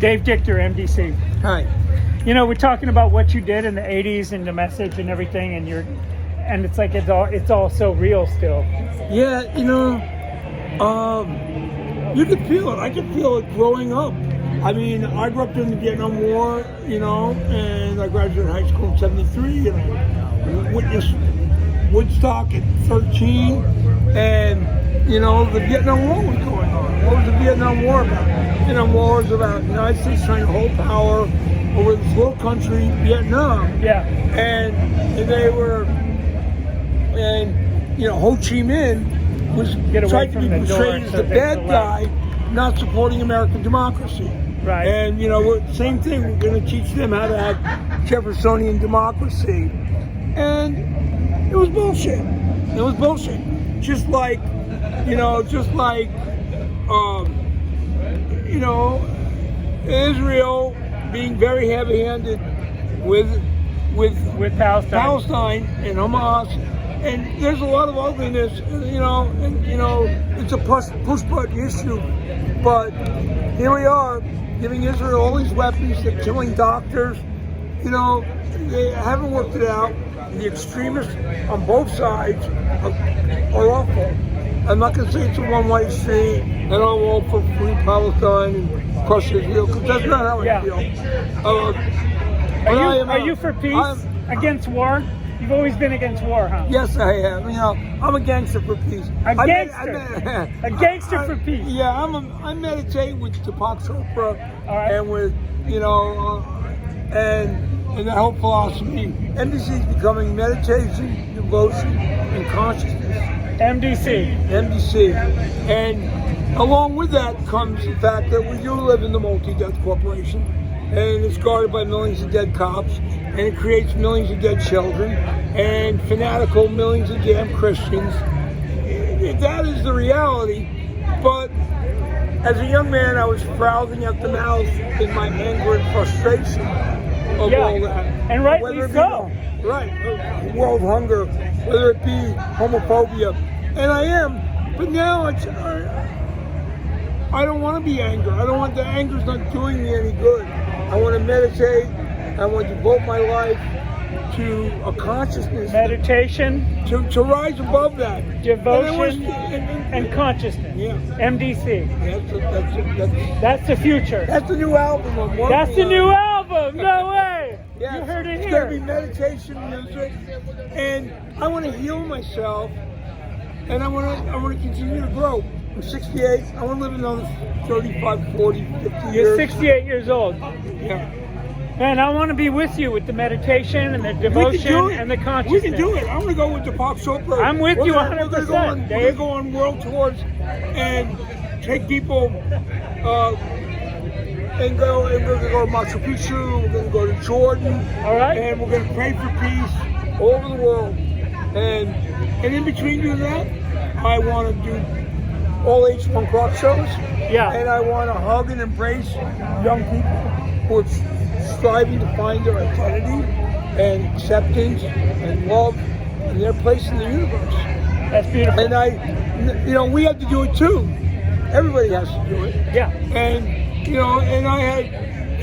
Dave Dichter, M.D.C. Hi. You know, we're talking about what you did in the 80s and the message and everything, and it's like it's all so real still. Yeah, you could feel it. I could feel it growing up. I mean, I grew up during the Vietnam War, and I graduated high school in '73, and I witnessed Woodstock at 13, and the Vietnam War was going on. What was the Vietnam War about? The Vietnam War was about the United States trying to hold power over this little country, Vietnam. Yeah. And they were, Ho Chi Minh was tried to be portrayed as the bad guy, not supporting American democracy. Right. And same thing. We're going to teach them how to have Jeffersonian democracy, and it was bullshit. It was bullshit. Just like Israel being very heavy-handed with Palestine and Hamas, and there's a lot of ugliness, it's a push-button issue, but here we are giving Israel all these weapons. They're killing doctors. They haven't worked it out. The extremists on both sides are awful. I'm not going to say it's a one-way street, and I'm all for free Palestine and crush Israel, because that's not how I feel. Are you for peace? Against war? You've always been against war, huh? Yes, I am. I'm a gangster for peace. A gangster for peace. Yeah, I meditate with Deepak Chopra, and with and that whole philosophy. M.D.C. is becoming meditation, devotion, and consciousness. M.D.C. And along with that comes the fact that we do live in the multi-death corporation, and it's guarded by millions of dead cops, and it creates millions of dead children, and fanatical millions of damn Christians. That is the reality. But as a young man, I was frothing at the mouth in my anger and frustration of all that. And rightly so. Right. World hunger, whether it be homophobia. And I am. But now I don't want to be angry. I don't want the anger's not doing me any good. I want to meditate. I want to devote my life to a consciousness. Meditation. To rise above that. Devotion and consciousness. Yeah. M.D.C. That's the future. That's the new album I'm working on. That's the new album. No way. Yeah, you heard it it's here. It's going to be meditation music, and I want to heal myself, and I want to continue to grow. I'm 68. I want to live another 35, 40, 50 years. You're 68 years old. Yeah. Man, I want to be with you with the meditation and the devotion and the consciousness. We can do it. I'm going to go with Deepak Chopra. I'm with you 100%. We're going to go on world tours and take people and we're going to go to Machu Picchu. We're going to go to Jordan. All right. And we're going to pray for peace all over the world. And in between doing that, I want to do all age punk rock shows. Yeah. And I want to hug and embrace young people who are striving to find their identity and acceptance and love and their place in the universe. That's beautiful. And we have to do it too. Everybody has to do it. Yeah. And I had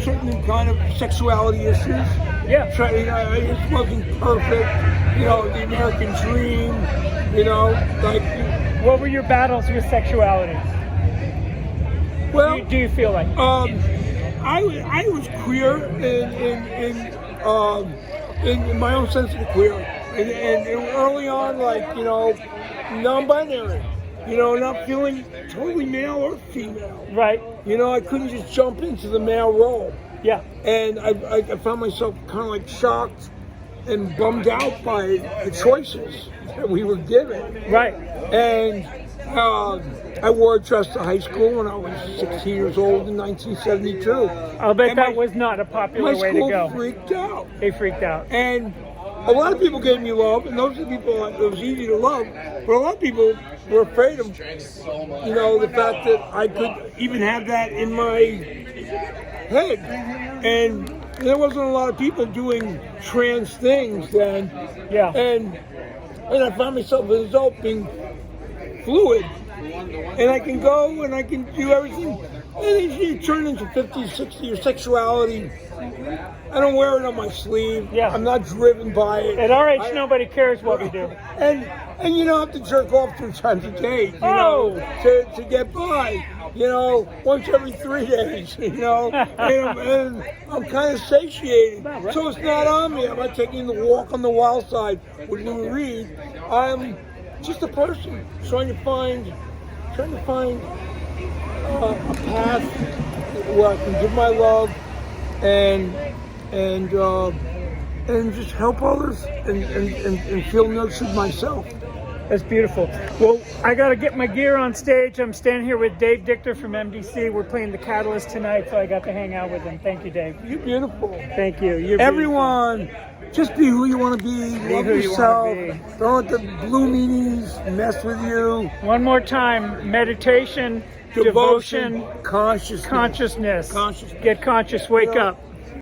certain kind of sexuality issues. Yeah. It wasn't perfect. The American dream. What were your battles with sexuality? Well, do you feel like? I was queer in my own sense of the queer, and early on, non-binary, not feeling totally male or female. Right. I couldn't just jump into the male role. Yeah. And I found myself kind of shocked and bummed out by the choices that we were given. Right. And I wore a dress to high school when I was 16 years old in 1972. I'll bet that was not a popular way to go. My school freaked out. They freaked out. And a lot of people gave me love, and those are the people it was easy to love. But a lot of people were afraid of, the fact that I could even have that in my head. And there wasn't a lot of people doing trans things then. Yeah. And I found myself as an adult being fluid. And I can go and I can do everything And you turn into 50, 60, your sexuality. I don't wear it on my sleeve. Yeah. I'm not driven by it. At our age, nobody cares what we do. And you don't have to jerk off 2 times a day, you know, to get by. You know, once every 3 days, you know, and I'm kind of satiated. So it's not on me. I'm not taking the walk on the wild side with Lou Reed. I'm just a person trying to find a path where I can give my love and just help others and feel nurtured myself. That's beautiful. Well, I got to get my gear on stage. I'm standing here with Dave Dichter from M.D.C. We're playing the Catalyst tonight, so I got to hang out with him. Thank you, Dave. You're beautiful. Thank you. You're Everyone, just be who you want to be. Love who you yourself. wanna be. Don't let the blue meanies mess with you. One more time. Meditation, devotion, Consciousness. consciousness. Get conscious. Wake up.